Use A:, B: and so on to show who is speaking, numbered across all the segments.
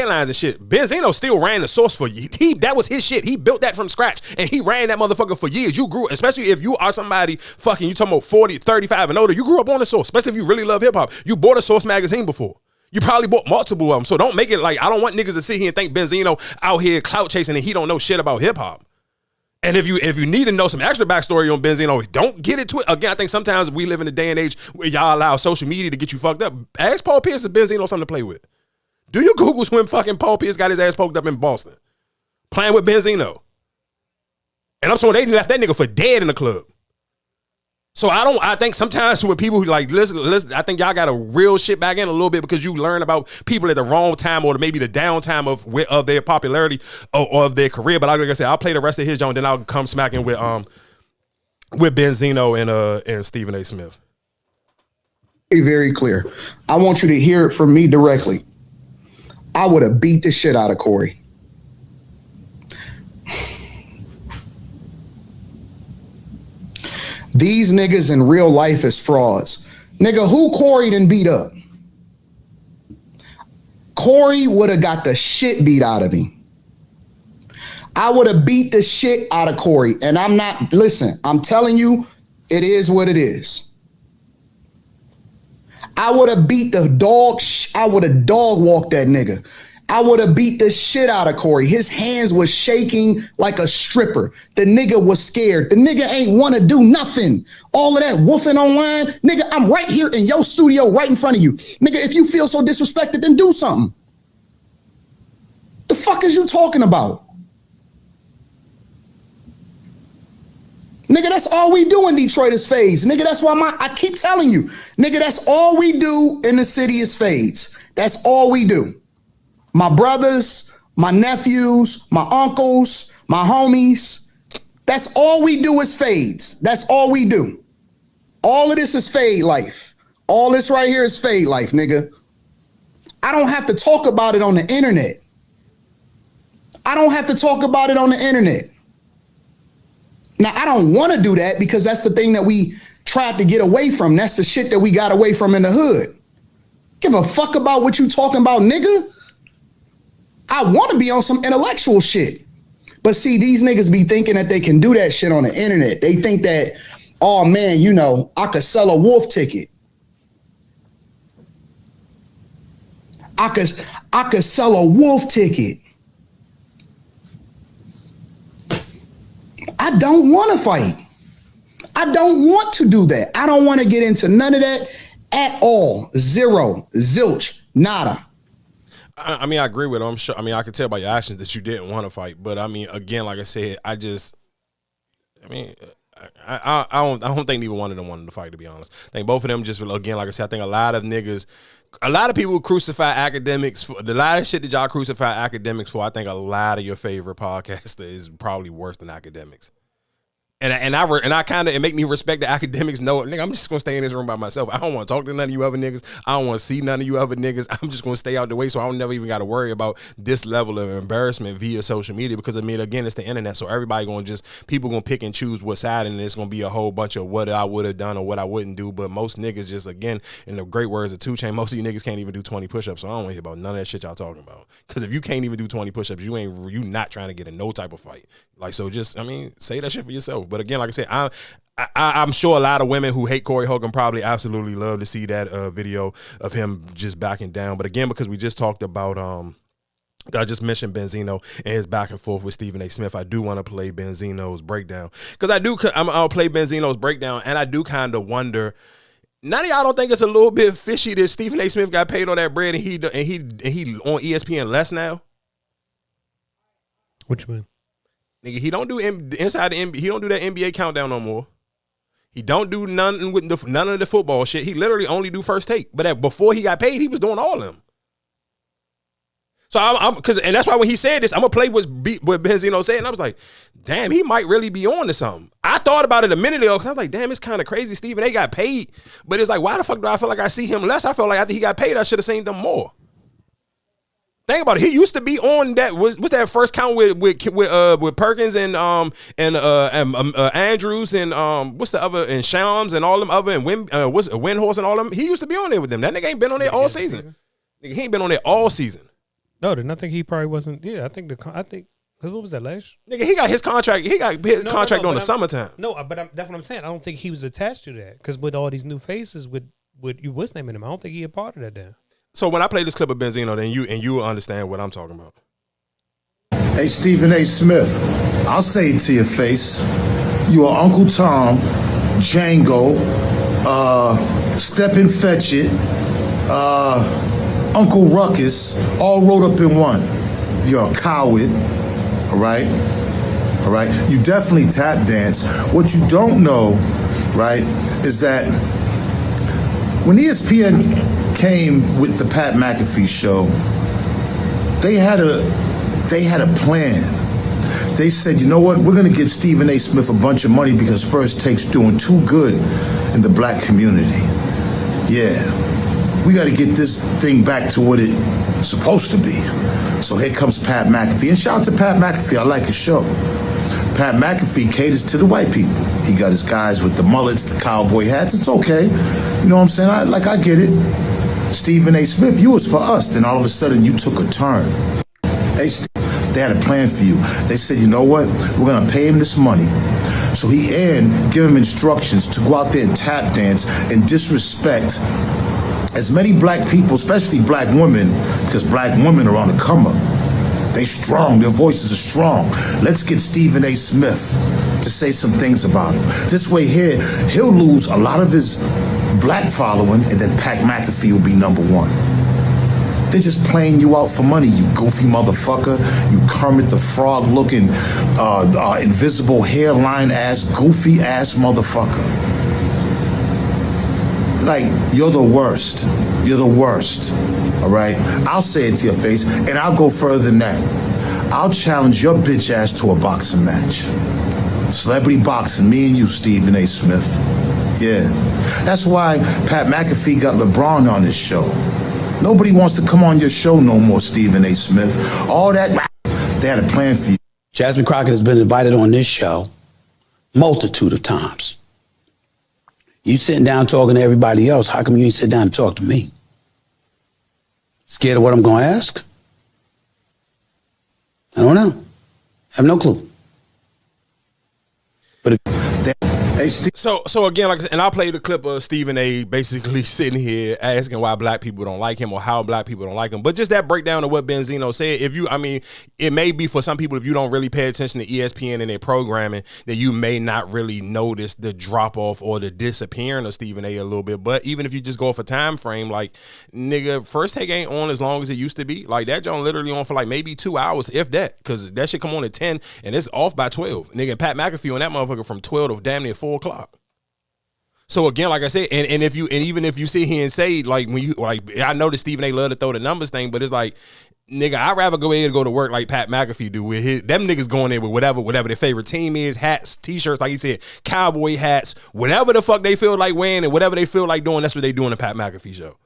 A: headlines and shit. Benzino still ran the source for you. That was his shit. He built that from scratch, and he ran that motherfucker for years. You grew, especially if you are somebody fucking, you talking about 40, 35 and older, you grew up on the source, especially if you really love hip-hop. You bought a Source magazine before. You probably bought multiple of them, so don't make it like, I don't want niggas to sit here and think Benzino out here clout chasing and he don't know shit about hip-hop. And if you need to know some extra backstory on Benzino, don't get it again. I think sometimes we live in a day and age where y'all allow social media to get you fucked up. Ask Paul Pierce if Benzino something to play with. Do your Googles when fucking Paul Pierce got his ass poked up in Boston playing with Benzino? And I'm saying they left that nigga for dead in the club. So I think sometimes with people who like, listen, I think y'all got to reel shit back in a little bit because you learn about people at the wrong time or maybe the downtime of their popularity or of their career. But like I said, I'll play the rest of his joint, then I'll come smacking with Benzino and Stephen A. Smith.
B: Very clear. I want you to hear it from me directly. I would have beat the shit out of Corey. These niggas in real life is frauds. Nigga, who Corey done beat up? Corey would have got the shit beat out of me. I would have beat the shit out of Corey. And I'm telling you, it is what it is. I would have beat the dog. I would have dog walked that nigga. I would have beat the shit out of Corey. His hands was shaking like a stripper. The nigga was scared. The nigga ain't want to do nothing. All of that woofing online. Nigga, I'm right here in your studio right in front of you. Nigga, if you feel so disrespected, then do something. The fuck is you talking about? Nigga, that's all we do in Detroit is fades. Nigga, that's why I keep telling you. Nigga, that's all we do in the city is fades. That's all we do. My brothers, my nephews, my uncles, my homies. That's all we do is fades. That's all we do. All of this is fade life. All this right here is fade life, nigga. I don't have to talk about it on the internet. I don't have to talk about it on the internet. Now, I don't want to do that because that's the thing that we tried to get away from. That's the shit that we got away from in the hood. Give a fuck about what you talking about, nigga. I want to be on some intellectual shit. But see, these niggas be thinking that they can do that shit on the internet. They think that, oh man, you know, I could sell a wolf ticket. I could sell a wolf ticket. I don't want to fight. I don't want to do that. I don't want to get into none of that at all. Zero, zilch, nada.
A: I mean, I agree with him. I'm sure. I mean, I could tell by your actions that you didn't want to fight. But I mean, again, like I said, I don't think neither one of them wanted to fight, to be honest. I think both of them just, again, like I said, I think a lot of people crucify academics for a lot of shit that y'all crucify academics for. I think a lot of your favorite podcaster is probably worse than academics. And I kind of, it make me respect the academics. No, nigga, I'm just gonna stay in this room by myself. I don't want to talk to none of you other niggas. I don't want to see none of you other niggas. I'm just gonna stay out the way, so I don't never even got to worry about this level of embarrassment via social media. Because I mean, again, it's the internet, so everybody people gonna pick and choose what side, and it's gonna be a whole bunch of what I would have done or what I wouldn't do. But most niggas just, again, in the great words of 2 Chainz, most of you niggas can't even do 20 push-ups. So I don't want to hear about none of that shit y'all talking about. Because if you can't even do 20 push-ups, you not trying to get in no type of fight. Like, so just, I mean, say that shit for yourself. But again, like I said, I'm sure a lot of women who hate Corey Hogan probably absolutely love to see that video of him just backing down. But again, because we just talked about, I just mentioned Benzino and his back and forth with Stephen A. Smith, I do want to play Benzino's breakdown. Because I'll play Benzino's breakdown, and I do kind of wonder, none of y'all don't think it's a little bit fishy that Stephen A. Smith got paid all that bread and he on ESPN less now?
C: What you mean?
A: Nigga, he don't do inside the NBA. He don't do that NBA countdown no more. He don't do none with none of the football shit. He literally only do First Take. But before he got paid, he was doing all of them. So and that's why when he said this, I'm gonna play what Benzino said, and I was like, damn, he might really be on to something. I thought about it a minute ago because I was like, damn, it's kind of crazy. Stephen A. got paid, but it's like, why the fuck do I feel like I see him less? I felt like after he got paid, I should have seen them more. Think about it. He used to be on that. What's that first count with Perkins and Andrews and what's the other, and Shams and all them other, and Windhorse and all them. He used to be on there with them. That nigga ain't been on there all season. Nigga, he ain't been on there all season.
C: No, then I think he probably wasn't. Yeah, I think because what was that last?
A: Nigga, he got his contract. He got his contract on the summertime.
C: No, but that's what I'm saying. I don't think he was attached to that because with all these new faces, with what's naming him, I don't think he a part of that. Then.
A: So when I play this clip of Benzino, then you will understand what I'm talking about.
D: Hey, Stephen A. Smith, I'll say it to your face. You are Uncle Tom, Django, Step and Fetch It, Uncle Ruckus, all rolled up in one. You're a coward, all right? All right? You definitely tap dance. What you don't know, right, is that when ESPN came with the Pat McAfee show, they had a plan. They said, you know what, we're gonna give Stephen A. Smith a bunch of money because First Take's doing too good in the black community. Yeah, we gotta get this thing back to what it's supposed to be. So here comes Pat McAfee, and shout out to Pat McAfee, I like his show. Pat McAfee caters to the white people. He got his guys with the mullets, the cowboy hats, it's okay. You know what I'm saying, I get it. Stephen A. Smith, you was for us, then all of a sudden you took a turn. Hey, they had a plan for you. They said, you know what? We're going to pay him this money. So give him instructions to go out there and tap dance and disrespect as many black people, especially black women, because black women are on the come up. They strong. Their voices are strong. Let's get Stephen A. Smith to say some things about him. This way here, he'll lose a lot of his black following, and then Pat McAfee will be number one. They're just playing you out for money, you goofy motherfucker. You Kermit the Frog looking, invisible hairline ass, goofy ass motherfucker. Like, you're the worst. You're the worst. All right? I'll say it to your face, and I'll go further than that. I'll challenge your bitch ass to a boxing match. Celebrity boxing, me and you, Stephen A. Smith. Yeah. That's why Pat McAfee got LeBron on his show. Nobody wants to come on your show no more, Stephen A. Smith. All that, they had a plan for you.
E: Jasmine Crockett has been invited on this show multitude of times. You sitting down talking to everybody else, how come you ain't sit down and talk to me? Scared of what I'm going to ask? I don't know. I have no clue. But
A: So again, like I said, and I'll play the clip of Stephen A. basically sitting here asking why black people don't like him or how black people don't like him. But just that breakdown of what Benzino said, it may be for some people, if you don't really pay attention to ESPN and their programming, that you may not really notice the drop off or the disappearing of Stephen A. a little bit. But even if you just go off a time frame, like, nigga, First Take ain't on as long as it used to be. Like, that joint literally on for like maybe 2 hours, if that, because that shit come on at 10 and it's off by 12. Nigga, Pat McAfee on that motherfucker from 12 to damn near 4 o'clock. So again, like I said, and even if you sit here and say, like, when you, like, I know that Stephen A. love to throw the numbers thing, but it's like, nigga, I'd rather go ahead and go to work like Pat McAfee do with them niggas going there with whatever their favorite team is, hats, t-shirts, like he said, cowboy hats, whatever the fuck they feel like wearing and whatever they feel like doing, that's what they do on the Pat McAfee show.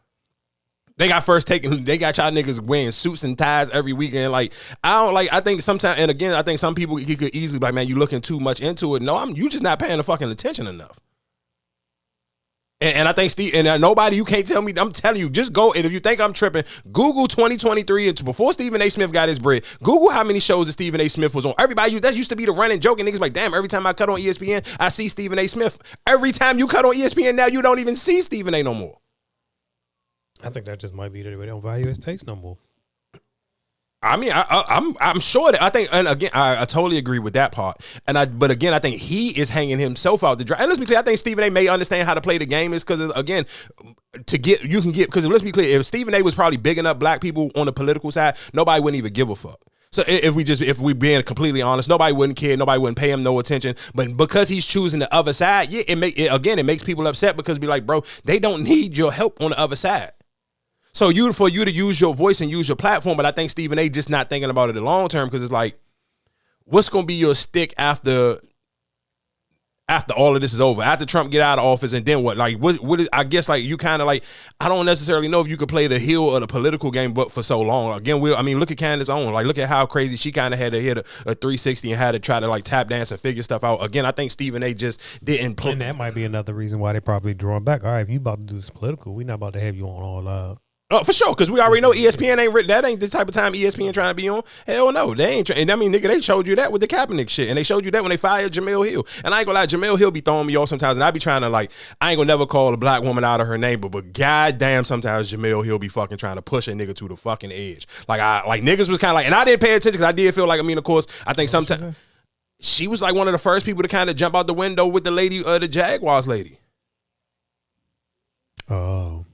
A: They got they got y'all niggas wearing suits and ties every weekend. Like, I think sometimes, and again, I think some people, you could easily be like, man, you looking too much into it. No, you just not paying the fucking attention enough. And I think nobody, you can't tell me, I'm telling you, just go, and if you think I'm tripping, Google 2023, it's before Stephen A. Smith got his bread. Google how many shows that Stephen A. Smith was on. Everybody, that used to be the running joke, and niggas like, damn, every time I cut on ESPN, I see Stephen A. Smith. Every time you cut on ESPN now, you don't even see Stephen A. no more.
C: I think that just might be that they don't value his takes no more.
A: I mean, I'm sure that, I think, and again, I totally agree with that part. But again, I think he is hanging himself out the drive. And let's be clear, I think Stephen A. may understand how to play the game, is because, again, because let's be clear, if Stephen A. was probably big enough black people on the political side, nobody wouldn't even give a fuck. So if we being completely honest, nobody wouldn't care, nobody wouldn't pay him no attention. But because he's choosing the other side, yeah, it makes people upset, because be like, bro, they don't need your help on the other side. So for you to use your voice and use your platform, but I think Stephen A. just not thinking about it in the long term, because it's like, what's gonna be your stick after all of this is over? After Trump get out of office, and then what? Like, what is, I guess, like, you kind of like, I don't necessarily know if you could play the heel of the political game, but for so long. Again, look at Candace Owens. Like, look at how crazy she kind of had to hit a 360 and had to try to like tap dance and figure stuff out. Again, I think Stephen A. just didn't play.
C: And that might be another reason why they probably drawing back. All right, if you about to do this political, we not about to have you on all
A: Oh, for sure, because we already know ESPN ain't written. That ain't the type of time ESPN trying to be on. Hell no, they ain't. And I mean, nigga, they showed you that with the Kaepernick shit, and they showed you that when they fired Jamel Hill. And I ain't gonna lie, Jamel Hill be throwing me off sometimes, and I be trying to like, I ain't gonna never call a black woman out of her name, but goddamn, sometimes Jamel Hill be fucking trying to push a nigga to the fucking edge. Like niggas was kind of like, and I didn't pay attention because I did feel like, I mean, of course, I think sometimes she was like one of the first people to kind of jump out the window with the lady, the Jaguars lady.
C: Oh.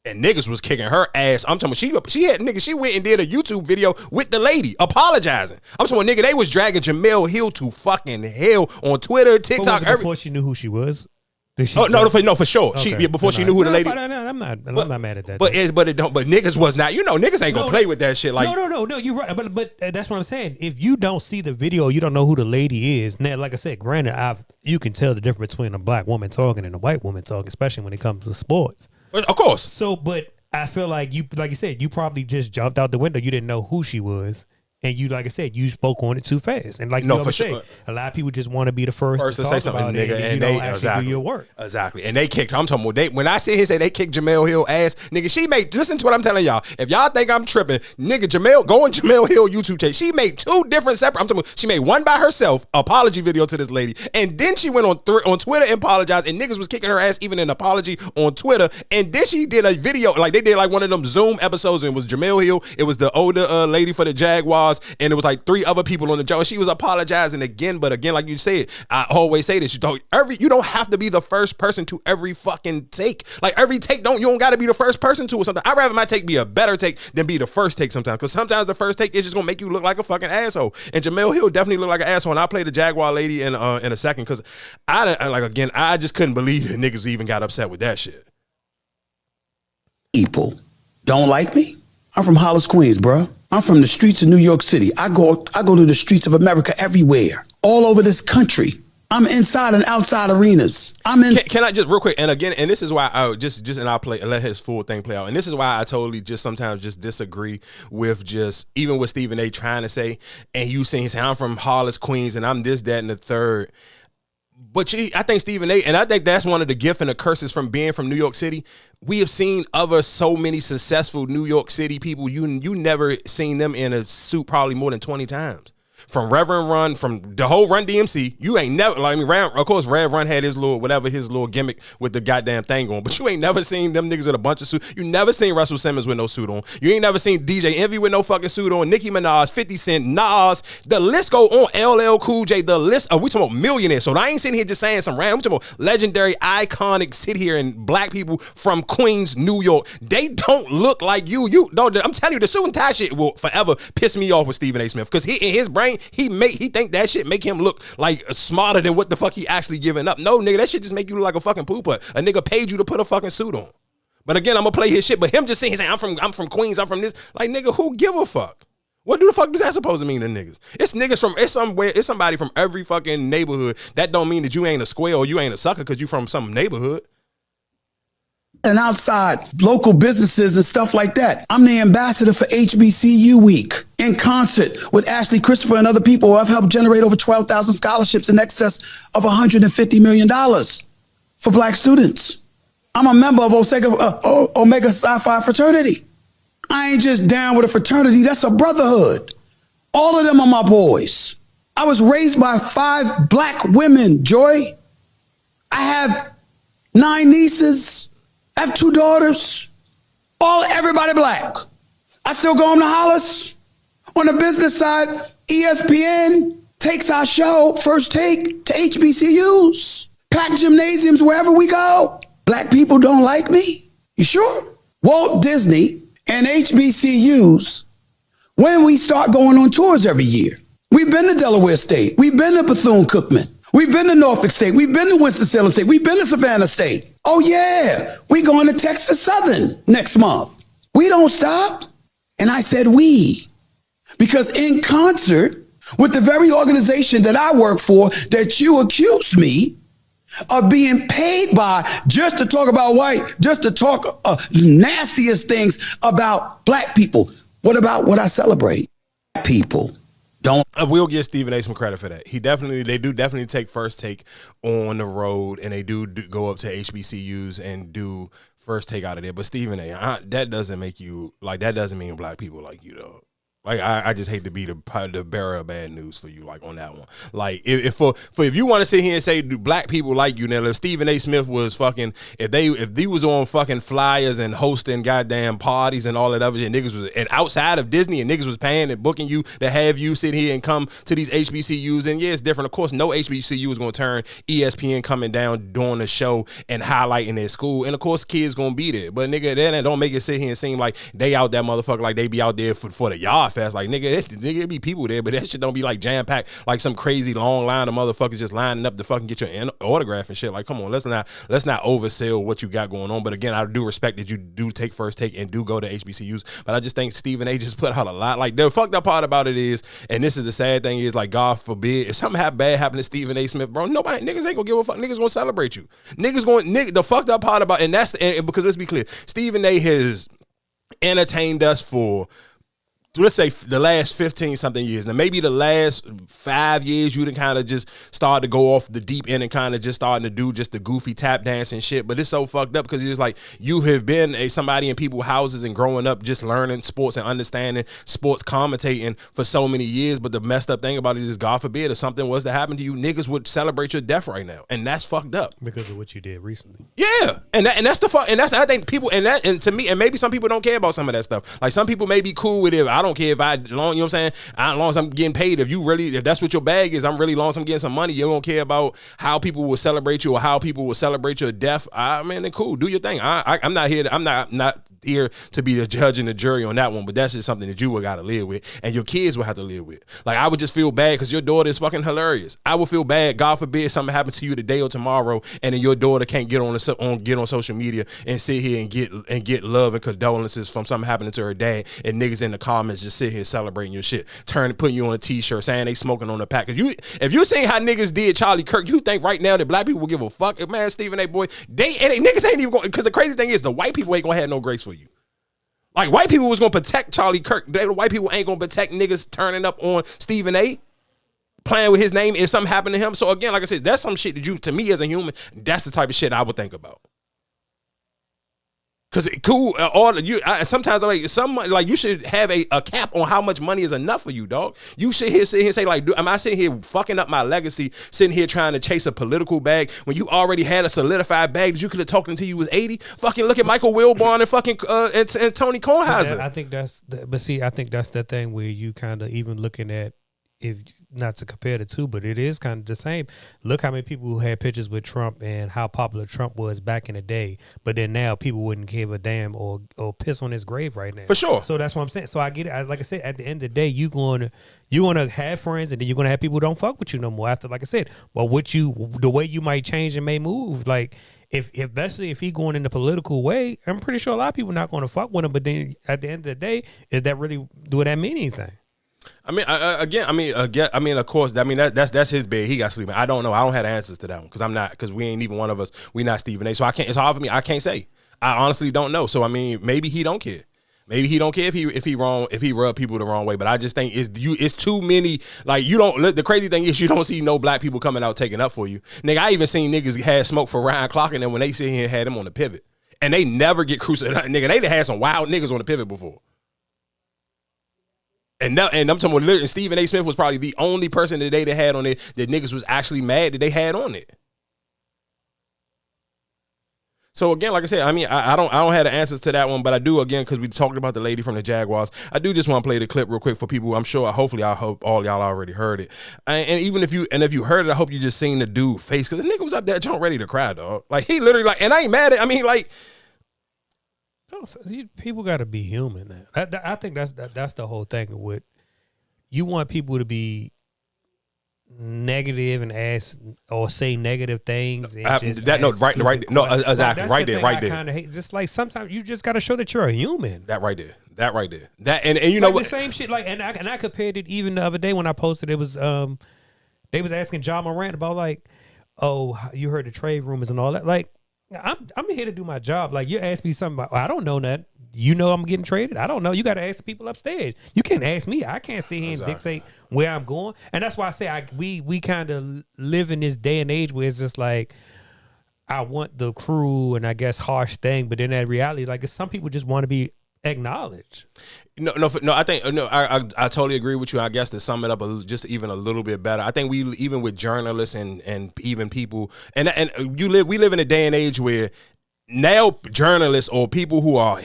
A: And niggas was kicking her ass. I'm talking about she went and did a YouTube video with the lady apologizing. I'm talking about, nigga, they was dragging Jamel Hill to fucking hell on Twitter, TikTok.
C: Before she knew who she was? For sure.
A: Okay. Before she knew who the lady.
C: I'm not mad at that.
A: But niggas was not. You know, niggas ain't gonna play with that shit. Like
C: no. You're right. But that's what I'm saying. If you don't see the video, you don't know who the lady is. Now, like I said, granted, you can tell the difference between a black woman talking and a white woman talking, especially when it comes to sports.
A: Of course.
C: So, but I feel like you said, you probably just jumped out the window. You didn't know who she was. And you, like I said, you spoke on it too fast. And like you say, a lot of people just want to be the first to say something, nigga, and you don't actually do your work.
A: Exactly. And they kicked her. I'm talking about, when I sit here and say they kicked Jamel Hill ass, nigga, listen to what I'm telling y'all. If y'all think I'm tripping, nigga, go on Jamel Hill YouTube page. She made two different separate, I'm talking about, she made one by herself, apology video to this lady. And then she went on Twitter and apologized, and niggas was kicking her ass even an apology on Twitter. And then she did a video, like they did like one of them Zoom episodes, and it was Jamel Hill, it was the older lady for the Jaguars, and it was like 3 other people on the show. And she was apologizing again, but again, like you said, I always say this: you don't have to be the first person to every fucking take. Like every take, you don't got to be the first person to or something. I'd rather my take be a better take than be the first take sometimes, because sometimes the first take is just gonna make you look like a fucking asshole. And Jamel Hill definitely looked like an asshole. And I played the Jaguar lady in a second, because I just couldn't believe that niggas even got upset with that shit.
E: People don't like me. I'm from Hollis, Queens, bro. I'm from the streets of New York City. I go to the streets of America everywhere, all over this country. I'm inside and outside arenas.
A: Can I just real quick, and again, and this is why I and I'll play and let his full thing play out. And this is why I totally just sometimes just disagree with just even what Stephen A. trying to say. And you saying, I'm from Hollis, Queens, and I'm this, that, and the third. But I think Stephen A., and I think that's one of the gifts and the curses from being from New York City. We have seen so many successful New York City people. You never seen them in a suit probably more than 20 times. From Reverend Run, from the whole Run DMC, you ain't never, like, I mean, of course, Rev Run had his little gimmick with the goddamn thing on, but you ain't never seen them niggas with a bunch of suits. You never seen Russell Simmons with no suit on. You ain't never seen DJ Envy with no fucking suit on. Nicki Minaj, 50 Cent, Nas, the list go on. LL Cool J, the list. We talking about millionaires. So I ain't sitting here just saying some random. We talking about legendary, iconic, sit here and black people from Queens, New York. They don't look like you. I'm telling you, the suit and tie shit will forever piss me off with Stephen A. Smith, because in his brain, he think that shit make him look like smarter than what the fuck he actually giving up. No, nigga, that shit just make you look like a fucking pooper. A nigga paid you to put a fucking suit on. But again, I'm gonna play his shit. But him just saying, I'm from Queens, I'm from this. Like, nigga, who give a fuck? What the fuck is that supposed to mean to niggas? It's somebody from every fucking neighborhood. That don't mean that you ain't a square or you ain't a sucker because you from some neighborhood.
E: And outside local businesses and stuff like that. I'm the ambassador for HBCU Week. In concert with Ashley Christopher and other people, I've helped generate over 12,000 scholarships in excess of $150 million for black students. I'm a member of Omega Psi Phi fraternity. I ain't just down with a fraternity, that's a brotherhood. All of them are my boys. I was raised by 5 black women, Joy. I have 9 nieces. I have 2 daughters, everybody black. I still go home to Hollis. On the business side, ESPN takes our show, First Take, to HBCUs, packed gymnasiums wherever we go. Black people don't like me? You sure? Walt Disney and HBCUs, when we start going on tours every year. We've been to Delaware State. We've been to Bethune-Cookman. We've been to Norfolk State. We've been to Winston-Salem State. We've been to Savannah State. Oh, yeah, we going to Texas Southern next month. We don't stop. And I said we, because in concert with the very organization that I work for that you accused me of being paid by just to talk about white, just to talk nastiest things about black people. What about what I celebrate? People. Don't.
A: I will give Stephen A. some credit for that. They do definitely take First Take on the road, and they do go up to HBCUs and do First Take out of there. But Stephen A, that doesn't make you like that. Doesn't mean black people like you though. Like I just hate to be the bearer of bad news for you, like on that one. Like if you want to sit here and say do black people like you, now if Stephen A. Smith was fucking if they was on fucking flyers and hosting goddamn parties and all that other shit, niggas was and outside of Disney and niggas was paying and booking you to have you sit here and come to these HBCUs, and yeah, it's different. Of course, no HBCU is gonna turn ESPN coming down during the show and highlighting their school, and of course kids gonna be there. But nigga, that don't make it sit here and seem like they out that motherfucker like they be out there for the yard fest. Like nigga, it be people there, but that shit don't be like jam packed like some crazy long line of motherfuckers just lining up to fucking get your autograph and shit. Like, come on, let's not oversell what you got going on. But again, I do respect that you do take First Take and do go to HBCUs. But I just think Stephen A. just put out a lot. Like the fucked up part about it is, and this is the sad thing is, like, God forbid if something bad happened to Stephen A. Smith, bro, niggas ain't gonna give a fuck. Niggas gonna celebrate you. The fucked up part about, and because let's be clear, Stephen A. has entertained us for, let's say, the last 15 something years. Now maybe the last 5 years you done kind of just started to go off the deep end and kind of just starting to do just the goofy tap dance and shit. But it's so fucked up because it's like you have been somebody in people's houses and growing up just learning sports and understanding sports commentating for so many years. But the messed up thing about it is, God forbid, if something was to happen to you, niggas would celebrate your death right now, and that's fucked up
C: because of what you did recently.
A: Yeah, and that's the fuck, and that's, I think people, and to me, and maybe some people don't care about some of that stuff. Like some people may be cool with it. I don't care if you know what I'm saying? As long as I'm getting paid. If that's what your bag is, long as I'm getting some money, you don't care about how people will celebrate you or how people will celebrate your death. I mean, then cool, do your thing. I'm not here to be the judge and the jury on that one, but that's just something that you will got to live with, and your kids will have to live with. Like, I would just feel bad because your daughter is fucking hilarious. I would feel bad, God forbid, something happens to you today or tomorrow, and then your daughter can't get on social media and sit here and get love and condolences from something happening to her dad, and niggas in the comments just sit here celebrating your shit, putting you on a t-shirt saying they smoking on the pack. If you seen how niggas did Charlie Kirk, you think right now that black people will give a fuck? Man, Stephen A. boy, niggas ain't even going, because the crazy thing is the white people ain't gonna have no grace for you. Like, white people was gonna protect Charlie Kirk. The white people ain't gonna protect niggas turning up on Stephen A. playing with his name if something happened to him. So again, like I said, that's some shit that to me as a human, that's the type of shit I would think about. Cause cool, sometimes you should have a cap on how much money is enough for you, dog. You should sit here and say, like, am I sitting here fucking up my legacy, sitting here trying to chase a political bag when you already had a solidified bag that you could have talked until you was 80? Fucking look at Michael Wilbon and fucking and Tony Kornheiser.
C: I think that's the thing where you kind of even looking at, if not to compare the two, but it is kind of the same. Look how many people who had pictures with Trump and how popular Trump was back in the day, but then now people wouldn't give a damn or piss on his grave right now.
A: For sure.
C: So that's what I'm saying. So I get it. Like I said, at the end of the day, you're gonna have friends, and then you're gonna have people who don't fuck with you no more. After, like I said, well, the way you might change and may move, like. Especially if he going in the political way, I'm pretty sure a lot of people not going to fuck with him. But then at the end of the day, would that mean anything?
A: Of course, that's his bed. He got sleeping. I don't know. I don't have the answers to that one because we ain't even one of us. We not Stephen A. So it's hard for me. I can't say. I honestly don't know. So I mean, maybe he don't care. Maybe he don't care if he rub people the wrong way. But I just think it's too many. Like, you don't. The crazy thing is you don't see no black people coming out taking up for you. Nigga, I even seen niggas had smoke for Ryan Clark, and then when they sit here and had him on the pivot, and they never get crucified. Nigga, they had some wild niggas on the pivot before. And I'm talking about, Stephen A. Smith was probably the only person today that had on it that niggas was actually mad that they had on it. So again, like I said, I mean, I don't have the answers to that one, but I do, again, because we talked about the lady from the Jaguars. I do just want to play the clip real quick for people. I hope all y'all already heard it. And even if you heard it, I hope you just seen the dude face, because the nigga was up there John ready to cry, dog. Like, he literally, like, and I ain't mad at, I mean, like,
C: people got to be human now. I think that's the whole thing with, you want people to be negative and ask or say negative things. And
A: right there.
C: I kind of hate. Just like sometimes you just got to show that you're a human.
A: That right there. That and you know
C: like
A: what?
C: The same shit. Like and I compared it even the other day when I posted. It was they was asking John Morant about, like, oh, you heard the trade rumors and all that. Like, I'm here to do my job. Like, you ask me something about, I don't know that. You know I'm getting traded. I don't know. You got to ask the people upstairs. You can't ask me. I can't sit here and dictate where I'm going. And that's why I say we kind of live in this day and age where it's just like, I want the cruel and I guess harsh thing, but then that reality, like some people just want to be acknowledged.
A: No. I think I totally agree with you. I guess to sum it up just even a little bit better, I think we even with journalists and even people and we live in a day and age where now journalists or people who are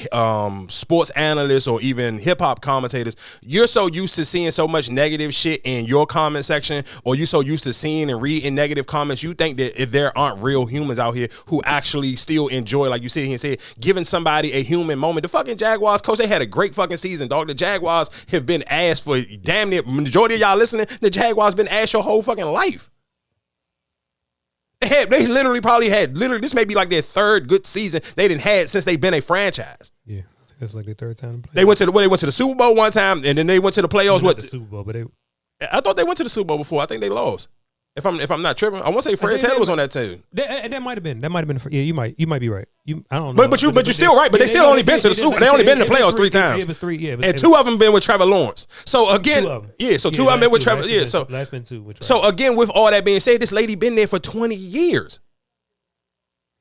A: sports analysts or even hip hop commentators, you're so used to seeing so much negative shit in your comment section, or you're so used to seeing and reading negative comments, you think that if there aren't real humans out here who actually still enjoy, like you sit here and say, giving somebody a human moment. The fucking Jaguars, coach, they had a great fucking season, dog. The Jaguars have been ass for damn near majority of y'all listening. The Jaguars been ass your whole fucking life. They literally probably had this may be like their third good season they didn't had since they've been a franchise.
C: Yeah, it's like their third time.
A: They went to the Super Bowl one time, and then they went to the playoffs.
C: Not the Super Bowl, but
A: I thought they went to the Super Bowl before. I think they lost. If I'm not tripping, I want to say Fred Taylor was on that team.
C: That might have been. Yeah, you might be right. I don't know.
A: But you're still right. But they still only been to the Super. They only been in the playoffs 3 times.
C: It was 3. Yeah,
A: and 2 of them been with Trevor Lawrence. So again,
C: 2 of them.
A: Yeah. So 2 of them been with Trevor. Yeah. So
C: last been 2 with Trevor.
A: So again, with all that being said, this lady been there for 20 years.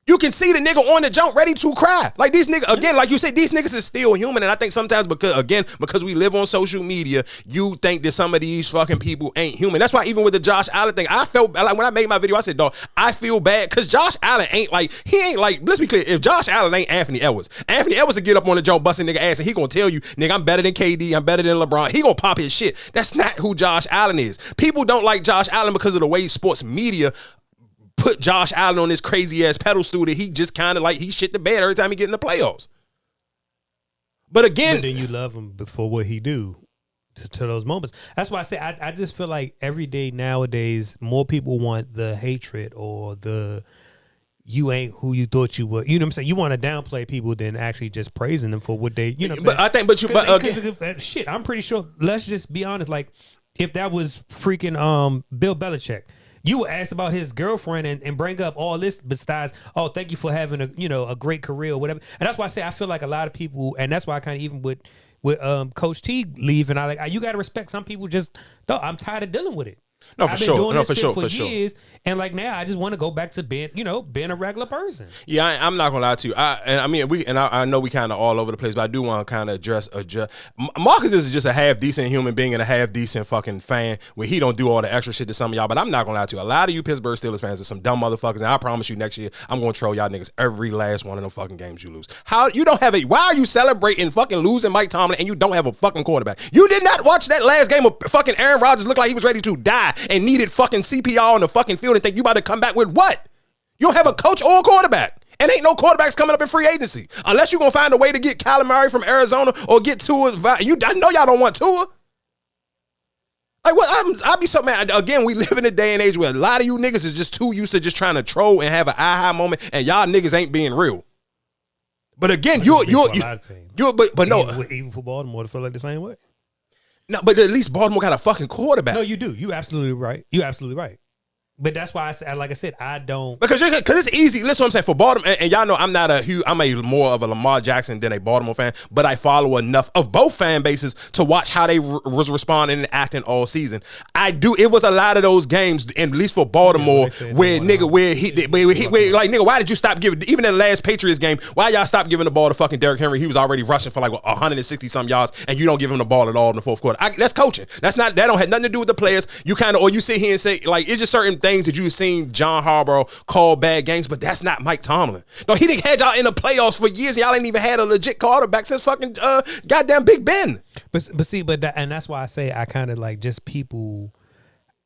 A: You can see the nigga on the jump ready to cry. Like these niggas, again, like you said, these niggas is still human. And I think sometimes because we live on social media, you think that some of these fucking people ain't human. That's why even with the Josh Allen thing, I felt like when I made my video, I said, dog, I feel bad because Josh Allen ain't like, let's be clear, if Josh Allen ain't Anthony Edwards would get up on the jump busting nigga ass and he gonna tell you, nigga, I'm better than KD, I'm better than LeBron. He gonna pop his shit. That's not who Josh Allen is. People don't like Josh Allen because of the way sports media put Josh Allen on this crazy ass pedestal that he just kind of like he shit the bed every time he get in the playoffs. But again,
C: then you love him for what he do to those moments. That's why I say I just feel like every day nowadays more people want the hatred or the you ain't who you thought you were. You know what I'm saying? You want to downplay people than actually just praising them for what they. You know what I'm saying? Shit, I'm pretty sure. Let's just be honest. Like if that was freaking Bill Belichick. You would ask about his girlfriend and bring up all this besides, oh, thank you for having a great career or whatever. And that's why I say I feel like a lot of people, and that's why I kind of even with Coach T leaving, you got to respect some people. Just I'm tired of dealing with it.
A: No, for sure. No, for sure. For
C: years, and like now, I just want to go back to being a regular person.
A: Yeah, I'm not gonna lie to you. I know we kind of all over the place, but I do want to kind of address. Marcus is just a half decent human being and a half decent fucking fan where he don't do all the extra shit to some of y'all. But I'm not gonna lie to you. A lot of you Pittsburgh Steelers fans are some dumb motherfuckers, and I promise you, next year I'm gonna troll y'all niggas every last one of them fucking games you lose. How you don't have why are you celebrating fucking losing Mike Tomlin and you don't have a fucking quarterback? You did not watch that last game of fucking Aaron Rodgers look like he was ready to die and needed fucking CPR on the fucking field and think you about to come back with what? You don't have a coach or a quarterback. And ain't no quarterbacks coming up in free agency. Unless you're going to find a way to get Kyler Murray from Arizona or get Tua. I know y'all don't want Tua. Like, what? I'll be so mad. Again, we live in a day and age where a lot of you niggas is just too used to just trying to troll and have an aha moment, and y'all niggas ain't being real. But again, but no.
C: Even for Baltimore, to feel like the same way.
A: No, but at least Baltimore got a fucking quarterback.
C: No, you do. You absolutely right. But that's why I said I don't,
A: because it's easy. Listen, what I'm saying for Baltimore, and y'all know I'm a more of a Lamar Jackson than a Baltimore fan, but I follow enough of both fan bases to watch how they was responding and acting all season. I do. It was a lot of those games, and at least for Baltimore, where why did you stop giving? Even in the last Patriots game, why y'all stop giving the ball to fucking Derrick Henry? He was already rushing for like 160 some yards, and you don't give him the ball at all in the fourth quarter. That's coaching. That don't have nothing to do with the players. You or you sit here and say like it's just certain things that you've seen John Harbaugh call bad games, but that's not Mike Tomlin. No, he didn't had y'all in the playoffs for years. Y'all ain't even had a legit quarterback since fucking goddamn Big Ben.
C: But that's why I say I kind of like just people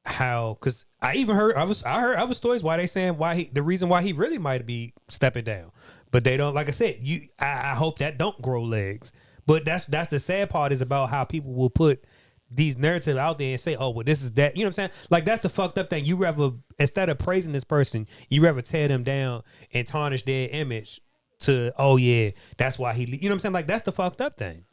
C: because I even heard other stories why they saying the reason why he really might be stepping down, but they don't. Like I said, I hope that don't grow legs. But that's the sad part is about how people will put these narratives out there and say, oh, well, this is that. You know what I'm saying? Like, that's the fucked up thing. You rather, instead of praising this person, you rather tear them down and tarnish their image to, oh, yeah, that's why he, you know what I'm saying? Like, that's the fucked up thing.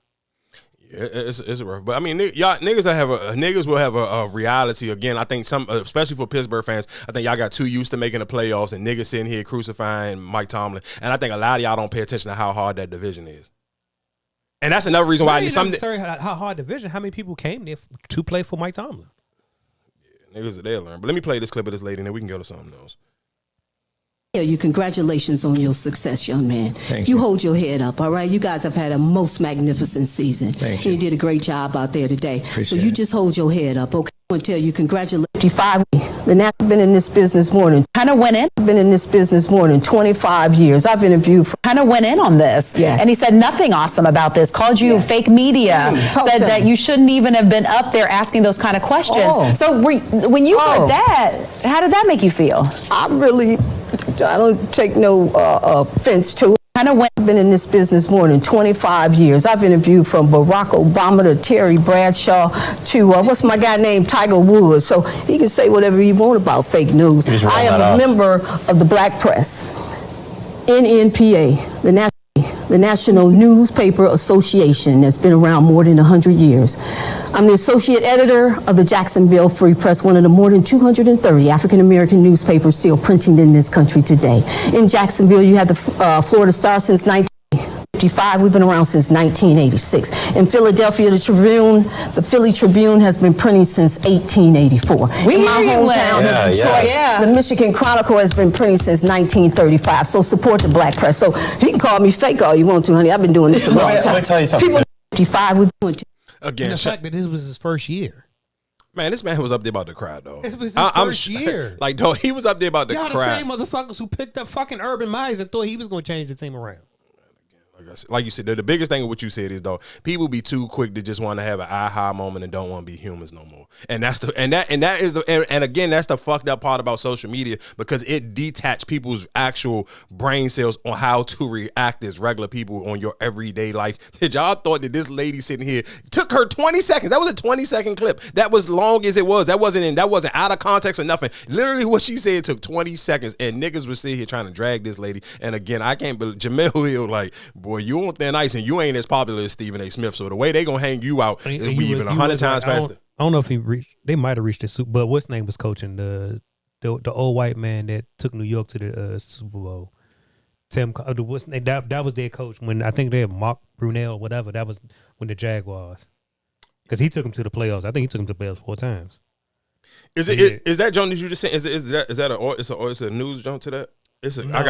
A: Yeah, it's rough. But I mean, y'all niggas will have a reality again. I think especially for Pittsburgh fans, I think y'all got too used to making the playoffs and niggas sitting here crucifying Mike Tomlin. And I think a lot of y'all don't pay attention to how hard that division is. And that's another reason why I need something.
C: How hard division? How many people came there to play for Mike Tomlin?
A: Yeah, niggas, they'll learn. But let me play this clip of this lady, and then we can go to something else.
F: You congratulations on your success, young man.
G: Thank
F: you.
G: You
F: hold your head up, all right? You guys have had a most magnificent season.
G: Thank you.
F: You did a great job out there today.
G: Appreciate
F: so you
G: it.
F: just hold your head up, okay? I want to tell you congratulations. 55. I've been in this business more than kind of went in. I've been in this business more than 25 years. I've interviewed for
H: kind of went in on this.
F: Yes.
H: And he said nothing awesome about this. Called you fake media. Said that you shouldn't even have been up there asking those kind of questions. So when you heard that, how did that make you feel?
F: I don't take no offense to it. I've been in this business more than 25 years. I've interviewed from Barack Obama to Terry Bradshaw to what's my guy named Tiger Woods. So he can say whatever he wants about fake news. I am a member of the Black Press, NNPA, the National Newspaper Association, that's been around more than 100 years. I'm the associate editor of the Jacksonville Free Press, one of the more than 230 African-American newspapers still printing in this country today. In Jacksonville, you have the Florida Star since 1955. We've been around since 1986. In Philadelphia, the Philly Tribune has been printing since 1884. In my hometown of Detroit, the Michigan Chronicle has been printing since 1935. So support the Black Press. So you can call me fake all you want to, honey. I've been doing this a long time.
G: Let me tell you something.
F: People 55, we've been
A: again,
C: the fact that this was his first year.
A: Man, this man was up there about to cry, though.
C: It was his first year.
A: Like, though, he was up there about to cry.
C: Y'all the same motherfuckers who picked up fucking Urban Myers and thought he was going to change the team around.
A: Like you said, the biggest thing of what you said is, though, people be too quick to just want to have an aha moment and don't want to be humans no more. And that's the and again, that's the fucked up part about social media, because it detached people's actual brain cells on how to react as regular people on your everyday life. Did y'all thought that this lady sitting here took her 20 seconds? That was a 20-second clip. That was long as it was. That wasn't out of context or nothing. Literally what she said took 20 seconds, and niggas was sitting here trying to drag this lady. And again, I can't believe Jamel Hill, like, boy, you on thin ice and you ain't as popular as Stephen A. Smith. So the way they gonna hang you out is we even 100 times faster.
C: I don't know if he reached. They might have reached the Super, but what's name was coaching the old white man that took New York to the Super Bowl. Tim, that was their coach when I think they had Mark Brunell or whatever. That was when the Jaguars, because he took them to the playoffs. I think he took them to the playoffs 4 times.
A: Is that Joan that you just said? Is that it's a news jump to that? I